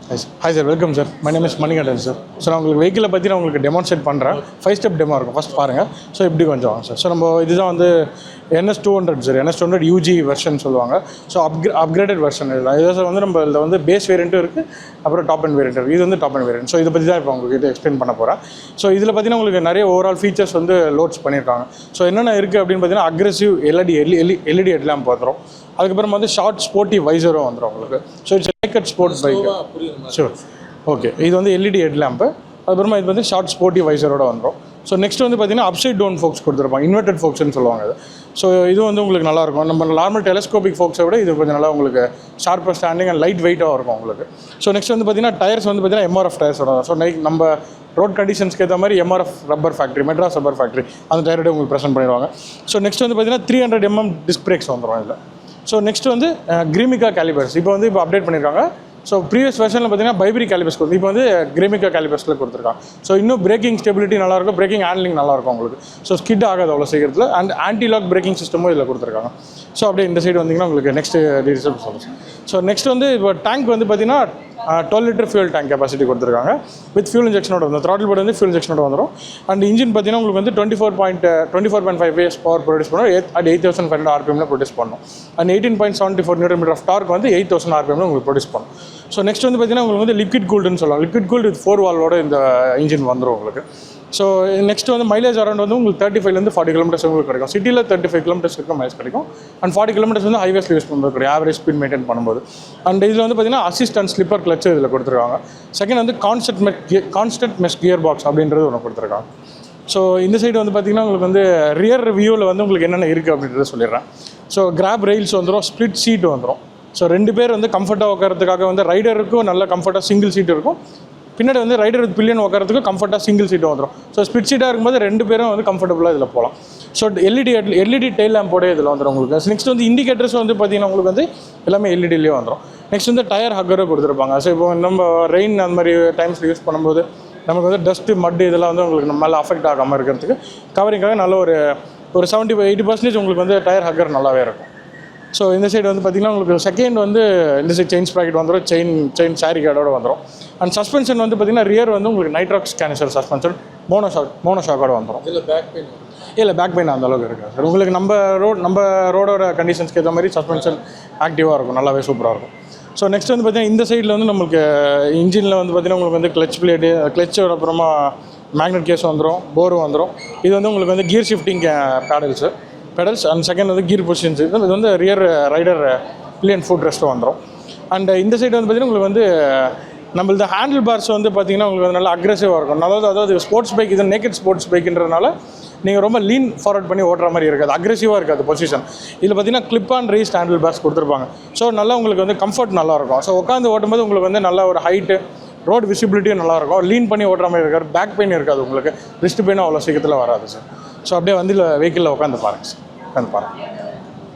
Hi sir, welcome sir. My name is Manikandan sir. So நான் உங்களுக்கு வெஹிக்கிளை பற்றி நான் உங்களுக்கு டெமான்ஸ்ட்ரேட் பண்ணுறேன். 5 ஸ்டெப் டெமோ இருக்கும். ஃபஸ்ட் பாருங்கள். ஸோ இப்படி கொஞ்சம் வாங்க சார். ஸோ நம்ம இதுதான் வந்து NS200 sir. NS200 UG version சொல்லுவாங்க. ஸோ அப்கிரேடட் வெர்ஷன் இதுதான். இதை சார் வந்து நம்ம இதில் வந்து பேஸ் வேரியண்ட்டும் இருக்குது, அப்புறம் டாப் அண்ட் வேரியண்ட் இருக்குது. இது வந்து டாப் அண்ட் வேரியண்ட். ஸோ இதை பற்றி தான் இப்போ உங்களுக்கு இது எக்ஸ்பிளைன் பண்ண போகிறேன். ஸோ இதில் பார்த்தீங்கன்னா உங்களுக்கு நிறைய ஓவரால் ஃபீச்சர்ஸ் வந்து லோட்ஸ் பண்ணியிருக்காங்க. ஸோ என்னென்ன இருக்குது அப்படின்னு பார்த்தீங்கன்னா அக்ரெசிவ் எல்இடி ஹெட்லாம்ப் வந்துடும். அதுக்கப்புறம் வந்து ஷார்ட் ஸ்போர்ட்டி வைசரும் வந்துடும் உங்களுக்கு. So it's naked sports bike. Sure. Okay, இது வந்து எல்இடி ஹெட்லாம்ப்பு. அதுக்கப்புறமா இது வந்து ஷார்ட் ஸ்போர்ட்டி வைசரோட வந்துடும். ஸோ நெக்ஸ்ட் வந்து பார்த்தீங்கன்னா அப்சைட் டவுன் ஃபோக்ஸ் கொடுத்துருப்பாங்க, இன்வெர்டட் ஃபோக்ஸ்னு சொல்லுவாங்க இது. ஸோ இது வந்து உங்களுக்கு நல்லாயிருக்கும். நம்ம நார்மல் டெலஸ்கோபிக் ஃபோக்ஸை விட இது கொஞ்சம் நல்லா உங்களுக்கு ஷார்ப்பாக ஸ்டாண்டிங் அண்ட் லைட் வெயிட்டாக இருக்கும் உங்களுக்கு. ஸோ நெக்ஸ்ட் வந்து பார்த்தீங்கன்னா டயர்ஸ் வந்து பார்த்தீங்கன்னா MRF டயர்ஸோட. ஸோ நம்ம ரோட் கண்டிஷன்ஸ்க்கு ஏற்ற மாதிரி MRF rubber factory, Madras rubber factory அந்த டயரோட உங்களுக்கு ப்ரெசென்ட் பண்ணிடுவாங்க. ஸோ நெக்ஸ்ட் வந்து பார்த்தீங்கன்னா 300 mm டிஸ்க் பிரேக்ஸ் வந்துடும் இதில். ஸோ நெக்ஸ்ட் வந்து கிரீமிகா கேலிபர்ஸ் இப்போ அப்டேட் பண்ணியிருக்காங்க. ஸோ ப்ரீவியஸ் வெர்ஷனில் பார்த்தீங்கன்னா பைபரி கேலிபர்ஸ் கொடுத்து இப்போ வந்து கிரீமிகா கேலிபர்ஸில் கொடுத்துருக்காங்க. ஸோ இன்னும் பிரேக்கிங் ஸ்டெபிலிட்டி நல்லாயிருக்கும், பிரேக்கிங் ஹேண்ட்லிங் நல்லாயிருக்கும் உங்களுக்கு. ஸோ ஸ்கிட் ஆகாது அவ்வளோ சீக்கிரத்தில். அண்ட் ஆன்டி லாக் பிரேக்கிங் சிஸ்டமும் இதில் கொடுத்துருக்காங்க. ஸோ அப்படியே இந்த சைடு வந்தீங்கன்னா உங்களுக்கு நெக்ஸ்ட் டீட்டெயில்ஸ் சொல்லுங்கள். ஸோ நெக்ஸ்ட் வந்து இப்போ டேங்க் வந்து பார்த்தீங்கன்னா 12 லிட்டர் ஃபியூல் டேங்க் கெப்பாசிட்டி கொடுத்துருக்காங்க. வித் ஃபியூல் இன்ஜெக்ஷனோட வந்து த்ராட்டில் போர்டு வந்து ஃபியூல் இன்ஜெக்ஷனோட வந்துடும். அண்ட் இன்ஜின் பார்த்தீங்கன்னா உங்களுக்கு வந்து 24.5 PS பவர் ப்ரொடியூஸ் பண்ணும். அட் 8500 RPMல ப்ரொடியூஸ் பண்ணும். அண்ட் 18.74 Nm ஆஃப் டார்க் வந்து 8000 RPMல உங்களுக்கு ப்ரொடியூஸ் பண்ணும். ஸோ நெக்ஸ்ட் வந்து பார்த்தீங்கன்னா உங்களுக்கு வந்து லிக்விட் கூல்டுன்னு சொல்லுவாங்க. லிக்விட் கூல்டு வித் 4 வால்வோட இந்த இன்ஜின் வந்துடும் உங்களுக்கு. ஸோ நெக்ஸ்ட் வந்து மைலேஜ் அரௌண்ட் வந்து உங்களுக்கு 35 to 40 கிலோமீட்டர்ஸ் உங்களுக்கு கிடைக்கும். சிட்டியில் 35 கிலோமீட்டர்ஸ் இருக்க மைலேஜ் கிடைக்கும். அண்ட் 40 கிலோமீட்டர்ஸ் வந்து ஹைவேஸில் யூஸ் பண்ணுறது கிடைக்கும், ஆவரேஜ் ஸ்பீட் மெயின்டைன் பண்ணும்போது. அண்ட் இதில் வந்து பார்த்தீங்கன்னா அசிஸ்ட் அண்ட் ஸ்லிப்பர் கிளச்சு இதில் கொடுத்துருக்காங்க. செகண்ட் வந்து கான்ஸ்டன்ட் மெஷ் கியர் பாக்ஸ் அப்படின்றது ஒன்று கொடுத்துருக்காங்க. ஸோ இந்த சைடு வந்து பார்த்தீங்கன்னா உங்களுக்கு வந்து ரியர் வியூவில் வந்து உங்களுக்கு என்னென்ன இருக்குது அப்படின்றத சொல்லிடுறேன். ஸோ கிராப் ரெயில்ஸ் வந்துடும், ஸ்ப்ளிட் சீட் வந்துடும். ஸோ 2 பேர் வந்து கம்ஃபர்ட்டாக உட்காரத்துக்காக வந்து ரைடருக்கும் நல்ல கம்ஃபர்ட்டாக சிங்கிள் சீட் இருக்கும். பின்னாடி வந்து ரைடர் வித் பில்லியன் உட்காரத்துக்கு கம்ஃபர்ட்டாக சிங்கிள் சீட்டும் வந்துடும். ஸோ ஸ்பிட் சீட்டாக இருக்கும்போது 2 பேரும் வந்து கம்ஃபர்டபுளாக இதில் போகலாம். ஸோ எல்இடி டெயில் லேம்போட இதில் வந்துடும் உங்களுக்கு. நெக்ஸ்ட் வந்து இண்டிகேட்டர்ஸ் வந்து பார்த்தீங்கன்னா உங்களுக்கு வந்து எல்லாமே எல்இடிலேயே வந்துடும். நெக்ஸ்ட் வந்து டயர் ஹக்கரும் கொடுத்துருப்பாங்க. ஸோ இப்போ நம்ம ரெயின் அந்த மாதிரி டைம்ஸில் யூஸ் பண்ணும்போது நமக்கு வந்து டஸ்ட்டு மட்டு இதெல்லாம் வந்து உங்களுக்கு நம்ம மேலே அஃபெக்ட் ஆகாமல் இருக்கிறதுக்கு கவரிங்காக நல்ல ஒரு 70-80% உங்களுக்கு வந்து டயர் ஹக்கர் நல்லாவே இருக்கும். ஸோ இந்த சைடு வந்து பார்த்திங்கன்னா உங்களுக்கு செகண்ட் வந்து இந்த சைடு செயின் ஸ்ப்ராக்கெட் வந்துடும், செயின் சாரி கார்டோட வந்துடும். அண்ட் சஸ்பென்ஷன் வந்து பார்த்திங்கன்னா ரியர் வந்து உங்களுக்கு நைட்ராக்ஸ் கேனிசர் சஸ்பென்ஷன் மோனோஷாக்கோட வந்துடும். இல்லை பேக் பெயின் அந்த அளவுக்கு இருக்குது சார். உங்களுக்கு நம்ம ரோடோட கண்டிஷன்ஸ்க்கு ஏற்ற மாதிரி சஸ்பென்ஷன் ஆக்டிவாக இருக்கும், நல்லாவே சூப்பராக இருக்கும். ஸோ நெக்ஸ்ட் வந்து பார்த்திங்கன்னா இந்த சைடில் வந்து நம்மளுக்கு இன்ஜினில் வந்து பார்த்திங்கன்னா உங்களுக்கு வந்து கிளச் பிளேட்டு, கிளச்சோட அப்புறமா மேக்னெட் கேஸ் வந்துடும், போரும் வந்துடும். இது வந்து உங்களுக்கு வந்து gear shifting pedals and second வந்து கீர் பொசிஷன்ஸ். இது வந்து ரியர் ரைடர் பில்லியன் ஃபுட் ரெஸ்ட்டும் வந்துடும். அண்ட் இந்த சைடு வந்து பார்த்திங்கன்னா உங்களுக்கு வந்து நம்மளது ஹேண்டில் பார்ஸ் வந்து பார்த்திங்கன்னா உங்களுக்கு வந்து நல்லா அக்ரெசிவாக இருக்கும். அதாவது ஸ்போர்ட்ஸ் பைக், இது நேக்கட் ஸ்போர்ட்ஸ் பைக்குன்றதுனால நீங்கள் ரொம்ப லீன் ஃபார்வர்ட் பண்ணி ஓட்டுற மாதிரி இருக்காது, அக்ரெசிவாக இருக்காது பொசிஷன். இதில் பார்த்திங்கன்னா clip on rest handle parse கொடுத்துருப்பாங்க. ஸோ நல்லா உங்களுக்கு வந்து கம்ஃபர்ட் நல்லாயிருக்கும். ஸோ உட்காந்து ஓட்டும்போது உங்களுக்கு வந்து நல்ல ஒரு ஹைட்டு, ரோடு விசிபிலிட்டியும் நல்லாயிருக்கும். லீன் பண்ணி ஓட்டுற மாதிரி இருக்காது, பேக் பெயின் இருக்காது உங்களுக்கு, ரிஸ்ட் பெயினும் அவ்வளோ சீக்கிரத்தில் வராது சார். ஸோ அப்படியே வந்து வெஹிக்கிளில் உட்காந்து பாருங்கள் சார், உட்காந்து பாருங்கள்.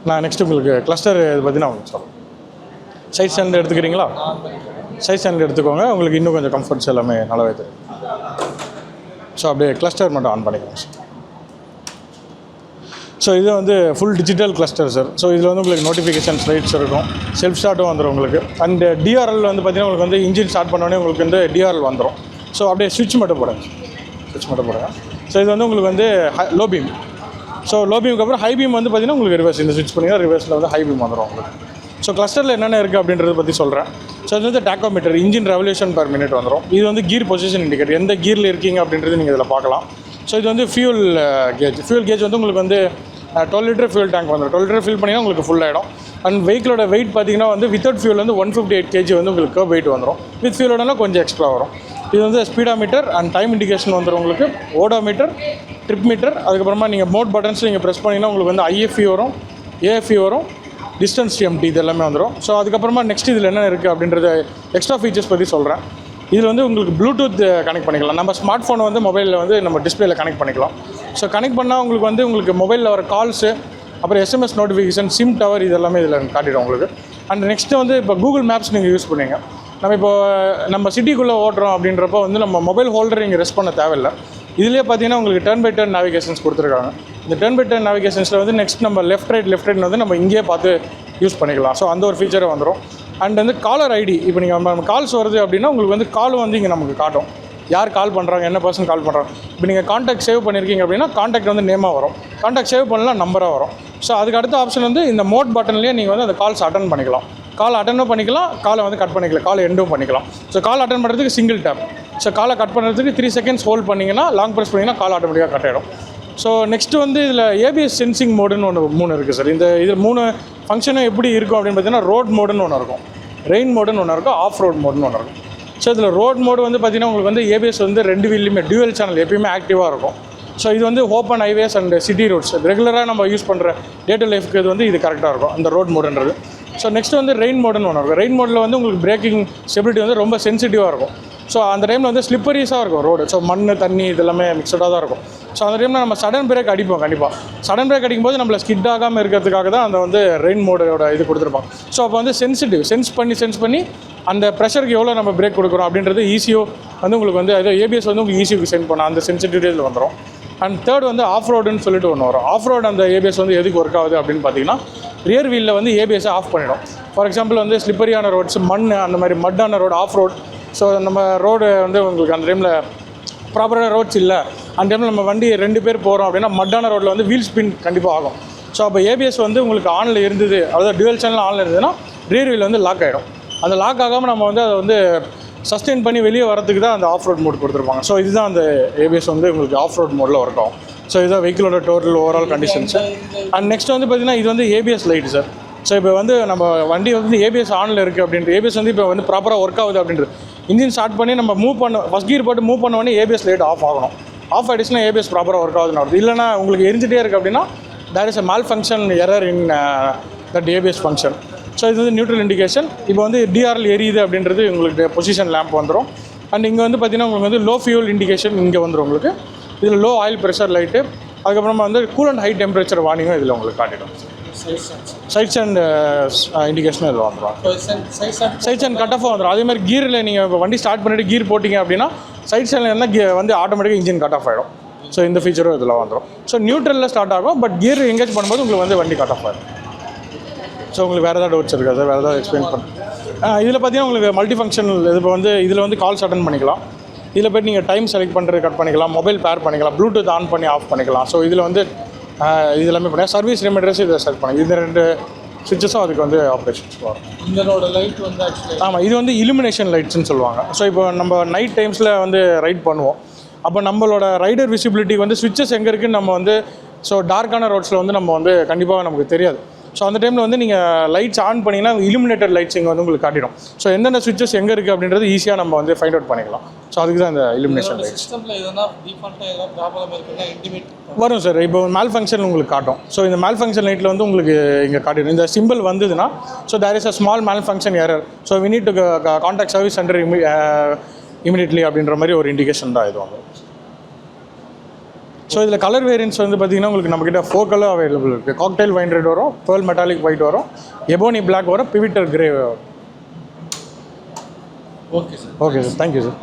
நான் நெக்ஸ்ட் உங்களுக்கு கிளஸ்டர் இது பற்றி நான் உங்களுக்கு சொல்கிறேன். சைட் ஸ்டாண்ட் எடுத்துக்கிறீங்களா? சைட் ஸ்டாண்ட் எடுத்துக்கோங்க, உங்களுக்கு இன்னும் கொஞ்சம் கம்ஃபர்ட்ஸ் எல்லாமே நல்லாவே தெரியும். ஸோ அப்படியே கிளஸ்டர் மட்டும் ஆன் பண்ணிக்கலாம் சார். ஸோ இது வந்து full digital cluster sir. So இதில் வந்து உங்களுக்கு நோட்டிஃபிகேஷன்ஸ் லைட்ஸ் இருக்கும், செல்ஃப் ஸ்டார்ட்டும் வந்துடும் உங்களுக்கு. அண்ட் டிஆர்எல் வந்து பார்த்திங்கன்னா உங்களுக்கு வந்து இன்ஜின் ஸ்டார்ட் பண்ணோடனே உங்களுக்கு வந்து டிஆர்எல் வந்துடும். ஸோ அப்படியே சுவிட்ச் மட்டும் போடுங்க. ஸோ இது வந்து உங்களுக்கு வந்து லோ பீம். ஸோ லோ பீமுக்கு அப்புறம் ஹை பீம் வந்து பார்த்திங்கன்னா உங்களுக்கு ரிவர்ஸ். இந்த சுவிட்ச் பண்ணிங்கன்னா ரிவர்ஸில் வந்து ஹை பீம் வந்துடும் உங்களுக்கு. ஸோ கிளஸ்டரில் என்னென்ன இருக்குது அப்படின்றத பற்றி சொல்கிறேன். ஸோ இது வந்து tachometer, engine revolution per minute வந்துடும். இது வந்து கீர் பொசிஷன் இண்டிகேட்டர், எந்த கீரில் இருக்கீங்க அப்படின்றது நீங்கள் இதில் பார்க்கலாம். ஸோ இது வந்து ஃபியூல் கேஜ் வந்து உங்களுக்கு வந்து 12 லிட்டர் ஃபியூல் டேங்க் வந்துடும். 12 லிட்டர் ஃபில் பண்ணிங்கன்னா உங்களுக்கு ஃபுல் ஆகிடும். அண்ட் வெஹிக்கிளோட வெயிட் பார்த்திங்கன்னா வந்து வித்தவுட் ஃபியூல் வந்து 158 kg வந்து உங்களுக்கு வெயிட் வந்துடும். வித் ஃபியூலோடனா கொஞ்சம் எக்ஸ்ட்ரா வரும். இது வந்து ஸ்பீடாமீட்டர் அண்ட் டைம் இண்டிகேஷன் வந்துடும் உங்களுக்கு, ஓடோமீட்டர், ட்ரிப் மீட்டர். அதுக்கப்புறமா நீங்கள் மோட் பட்டன்ஸ் நீங்கள் ப்ரெஸ் பண்ணிங்கன்னா உங்களுக்கு வந்து IFE வரும், AFE வரும், டிஸ்டன்ஸ் TMT இது எல்லாமே வந்துடும். ஸோ அதுக்கப்புறமா நெக்ஸ்ட் இதில் என்ன இருக்குது அப்படின்றத எக்ஸ்ட்ரா ஃபீச்சர்ஸ் பற்றி சொல்கிறேன். இதில் வந்து உங்களுக்கு ப்ளூடூத் கனெக்ட் பண்ணிக்கலாம். நம்ம ஸ்மார்ட் ஃபோனை வந்து மொபைலில் வந்து நம்ம டிஸ்பிளேல கனெக்ட் பண்ணிக்கலாம். ஸோ கனெக்ட் பண்ணால் உங்களுக்கு மொபைலில் வர கால்ஸு, அப்புறம் SMS நோட்டிஃபிகேஷன், சிம் டவர் இது எல்லாமே இதில் காட்டிடும் உங்களுக்கு. அண்ட் நெக்ஸ்ட்டு வந்து இப்போ கூகுள் மேப்ஸ் நீங்கள் யூஸ் பண்ணுவீங்க. நம்ம சிட்டிக்குள்ளே ஓட்டுறோம் அப்படின்றப்போ வந்து நம்ம மொபைல் ஹோல்டர் இங்கே ரெஸ்ட் பண்ண தேவையில்லை. இதிலே பார்த்தீங்கன்னா உங்களுக்கு டர்ன் பை டர்ன் நேவிகேஷன்ஸ் கொடுத்துருக்காங்க. இந்த டர்ன் பை டர்ன் நேவிகேஷன்ஸில் வந்து நெக்ஸ்ட் நம்ம லெஃப்ட் ரைட் வந்து நம்ம இங்கேயே பார்த்து யூஸ் பண்ணிக்கலாம். ஸோ அந்த ஒரு ஃபீச்சரே வந்துடும். அண்ட் வந்து காலர் ஐடி. இப்போ நீங்கள் நம்ம கால்ஸ் வருது அப்படின்னா உங்களுக்கு வந்து கால் வந்து இங்கே நமக்கு காட்டும், யார் கால் பண்ணுறாங்க, என்ன பர்சன் கால் பண்ணுறாங்க. இப்போ நீங்கள் காண்டாக்ட் சேவ் பண்ணியிருக்கீங்க அப்படின்னா காண்டாக்ட் வந்து நேமாக வரும், காண்டாக்ட் சேவ் பண்ணலாம் நம்பராக வரும். ஸோ அதுக்கு அடுத்த ஆப்ஷன் வந்து இந்த மோட் பட்டன்லேயே நீங்கள் வந்து அந்த கால்ஸ் அட்டன் பண்ணிக்கலாம், கால் அட்டனும் பண்ணிக்கலாம், காலை வந்து கட் பண்ணிக்கலாம், கால் எண்டும் பண்ணிக்கலாம். ஸோ கால் அட்டன் பண்ணுறதுக்கு சிங்கிள் டேப். ஸோ காலை கட் பண்ணுறதுக்கு 3 செகண்ட்ஸ் ஹோல்ட் பண்ணிங்கன்னா, லாங் ப்ரெஸ் பண்ணிங்கன்னா கால் ஆட்டோமேட்டிக்காக கட் ஆகிடும். ஸோ நெக்ஸ்ட்டு வந்து இதில் ஏபிஎஸ் சென்சிங் மோடுன்னு ஒன்று 3 இருக்குது சார். இதில் 3 ஃபங்க்ஷனும் எப்படி இருக்கும் அப்படின்னு பார்த்தீங்கன்னா, ரோட் மோடுன்னு ஒன்று இருக்கும், ரெயின் மோடுன்னு ஒன்று இருக்கும், ஆஃப் ரோட் மோடுன்னு ஒன்று இருக்கும். ஸோ இதில் ரோட் மோடு வந்து பார்த்திங்கன்னா உங்களுக்கு வந்து ஏபிஎஸ் வந்து 2 வீல்லையுமே டியூவல் சேனல் எப்பயுமே ஆக்டிவாக இருக்கும். ஸோ இது வந்து open highways and city roads ரெகுலராக நம்ம யூஸ் பண்ணுற டே டு லைஃப்க்கு இது வந்து இது கரெக்டாக இருக்கும், அந்த ரோட் மோடுன்றது. ஸோ நெக்ஸ்ட் வந்து ரெயின் மோடுன்னு ஒன்று இருக்கும். ரெயின் மோடில் வந்து உங்களுக்கு பிரேக்கிங் ஸ்டெபிலிட்டி வந்து ரொம்ப சென்சிட்டிவாக இருக்கும். ஸோ அந்த டைமில் வந்து ஸ்லிப்பரிஸாக இருக்கும் ரோடு. ஸோ மண் தண்ணி இதெல்லாமே மிக்சடாக தான் இருக்கும். ஸோ அந்த டைமில் நம்ம சடன் பிரேக் அடிப்போம் கண்டிப்பாக. சடன் பிரேக் அடிக்கும்போது நம்மளை ஸ்கிட் ஆகாமல் இருக்கிறதுக்காக தான் அந்த வந்து ரெயின் மோடோட இது கொடுத்துருப்பாங்க. ஸோ அப்போ வந்து சென்ஸ் பண்ணி அந்த ப்ரெஷருக்கு எவ்வளோ நம்ம பிரேக் கொடுக்குறோம் அப்படின்றது ஈஸியோ வந்து உங்களுக்கு வந்து அது ஏபிஎஸ் வந்து உங்களுக்கு ஈஸியோக்கு சென்ட் பண்ண அந்த சென்சிட்டிவிட்டியில் வந்துடும். அண்ட் தேர்ட் வந்து ஆஃப் ரோடுன்னு சொல்லிட்டு ஒன்று வரும். ஆஃப் ரோடு அந்த ஏபிஎஸ் வந்து எதுக்கு ஒர்க் ஆகுது அப்படின்னு பார்த்தீங்கன்னா, ரியர் வீலில் வந்து ஏபிஎஸ்ஸை ஆஃப் பண்ணிடும். ஃபார் எக்ஸாம்பிள் வந்து ஸ்லிப்பரியான ரோட்ஸ், மண் அந்த மாதிரி மட்டான ரோடு ஆஃப் ரோட். ஸோ நம்ம ரோடு வந்து உங்களுக்கு அந்த டைமில் ப்ராப்பரான ரோட்ஸ் இல்லை, அந்த டைமில் நம்ம வண்டி 2 பேர் போகிறோம் அப்படின்னா மட்டான ரோட்டில் வந்து வீல் ஸ்பின் கண்டிப்பாக ஆகும். ஸோ அப்போ ஏபிஎஸ் வந்து உங்களுக்கு ஆனில் இருந்தது, அதாவது டுவல் சேனல் ஆனில் இருந்ததுன்னா ரியர் வீல் வந்து லாக் ஆகிடும். அந்த லாக் ஆகாமல் நம்ம வந்து அதை வந்து சஸ்டெயின் பண்ணி வெளியே வரதுக்கு தான் அந்த ஆஃப் ரோட் மோட் கொடுத்துருப்பாங்க. ஸோ இதுதான் அந்த ஏபிஎஸ் வந்து உங்களுக்கு ஆஃப் ரோட் மோடில் ஒர்க் ஆகும். ஸோ இதுதான் வெஹிக்கிளோட total overall conditions. And next வந்து பார்த்திங்கன்னா இது வந்து ஏபிஎஸ் லைட் சார். ஸோ இப்போ வந்து நம்ம வண்டி வந்து ஏபிஎஸ் ஆனில் இருக்குது அப்படின்ட்டு, ஏபிஎஸ் வந்து இப்போ வந்து ப்ராப்பராக ஒர்க் ஆகுது அப்படின்றது, இன்ஜின் ஸ்டார்ட் பண்ணி நம்ம ஃபஸ்ட் கீர் போட்டு மூவ் பண்ண உடனே ஏபிஎஸ் லைட் ஆஃப் ஆகணும். ஆஃப் ஆகிடுச்சுன்னா ஏபிஎஸ் ப்ராப்பராக ஒர்க் ஆகுதுன்னு வருது. இல்லைனா உங்களுக்கு எரிஞ்சிட்டே இருக்குது அப்படின்னா there is a malfunction error in that ABS function. So இது வந்து நியூட்ரல் இண்டிகேஷன். இப்போ வந்து டிஆர்எல் எரியுது அப்படின்றது உங்களுக்கு பொசிஷன் லேம்ப் வந்துடும். அண்ட் இங்கே வந்து பார்த்திங்கன்னா உங்களுக்கு வந்து லோ ஃபியூல் இண்டிகேஷன் இங்கே வந்துடும் உங்களுக்கு. இதில் லோ ஆயில் ப்ரெஷர் லைட்டு, அதுக்கப்புறமா வந்து கூல் அண்ட் ஹை டெம்பரேச்சர் வார்னிங்கும் இதில் உங்களுக்கு காட்டிடும். சைட்ஸ் அண்ட் இண்டிகேஷனும் இதில் வந்துடும். சைட்ஸ் அண்ட் கட் ஆஃபாக வந்துடும். அதேமாதிரி கீரில் நீங்கள் இப்போ வண்டி ஸ்டார்ட் பண்ணிவிட்டு கீர் போட்டிங்க அப்படின்னா சைட் சைடில் இருந்தால் வந்து ஆட்டோமேட்டிக்காக இன்ஜின் கட் ஆஃப் ஆகிடும். ஸோ இந்த ஃபீச்சரும் இதில் வந்துடும். ஸோ நியூட்ரலில் ஸ்டார்ட் ஆகும், பட் கியர் எங்கேஜ் பண்ணும்போது உங்களுக்கு வந்து வண்டி கட் ஆஃப் ஆகிடும். ஸோ உங்களுக்கு வேறு ஏதாவது டவுட்ஸ் இருக்கா சார்? வேறு ஏதாவது எக்ஸ்பிளைன் பண்ணுறேன். இதில் பார்த்தீங்கன்னா உங்களுக்கு மல்டி ஃபங்க்ஷனல் இது. இப்போ வந்து இதில் வந்து கால்ஸ் அட்டன் பண்ணிக்கலாம், இதில் போய்ட்டு நீங்கள் டைம் செலக்ட் பண்ணுறது கட் பண்ணிக்கலாம், மொபைல் பேர் பண்ணிக்கலாம், ப்ளூடூத் ஆன் பண்ணி ஆஃப் பண்ணிக்கலாம். ஸோ இதில் வந்து இது எல்லாமே பண்ணி சர்வீஸ் ரிமைண்டர்ஸ் இதை செலக்ட் பண்ணி இந்த 2 சுவிட்சஸும் அதுக்கு வந்து ஆப்ரேஷன்ஸ் வரும். இதனோட லைட் வந்து ஆக்சுவலி ஆமாம், இது வந்து இலுமினேஷன் லைட்ஸ்ன்னு சொல்லுவாங்க. ஸோ இப்போ நம்ம நைட் டைம்ஸில் வந்து ரைட் பண்ணுவோம், அப்போ நம்மளோட ரைடர் விசிபிலிட்டி வந்து சுவிட்சஸ் எங்கே இருக்குதுன்னு நம்ம வந்து ஸோ டார்க்கான ரோட்ஸில் வந்து நம்ம வந்து கண்டிப்பாக நமக்கு தெரியாது. ஸோ அந்த டைமில் வந்து நீங்கள் லைட்ஸ் ஆன் பண்ணிங்கன்னா இலுமினேட்டட் லைட்ஸ் இங்கே வந்து உங்களுக்கு காட்டிடும். ஸோ எந்தெந்த சுவிட்சஸ் எங்கே இருக்குது அப்படின்றது ஈஸியாக நம்ம வந்து ஃபைண்ட் அவுட் பண்ணிக்கலாம். ஸோ அதுக்கு தான் இந்த இலுமினேஷன் லைட்ஸ். வரும் சார். இப்போ மேல் ஃபங்க்ஷன் உங்களுக்கு காட்டும். ஸோ இந்த மேல் ஃபங்க்ஷன் லைட்டில் வந்து உங்களுக்கு இங்கே காட்டிடும். இந்த சிம்பிள் வந்ததுன்னா so there is a small malfunction error, so we need to contact service centre immediately அப்படின்ற மாதிரி ஒரு இண்டிகேஷன் தான் இது வந்து. ஸோ இதில் கலர் வேரியன்ஸ் வந்து பார்த்திங்கன்னா உங்களுக்கு நம்மக்கிட்ட 4 கலர் அவைலபிள் இருக்குது. காக்டைல் வைன் ரெட் வரும், பேர்ல் மெட்டாலிக் ஒயிட் வரும், எபோனி பிளாக் வரும், பிவிட்டர் கிரே வரும். Okay sir. Okay sir, thank you sir.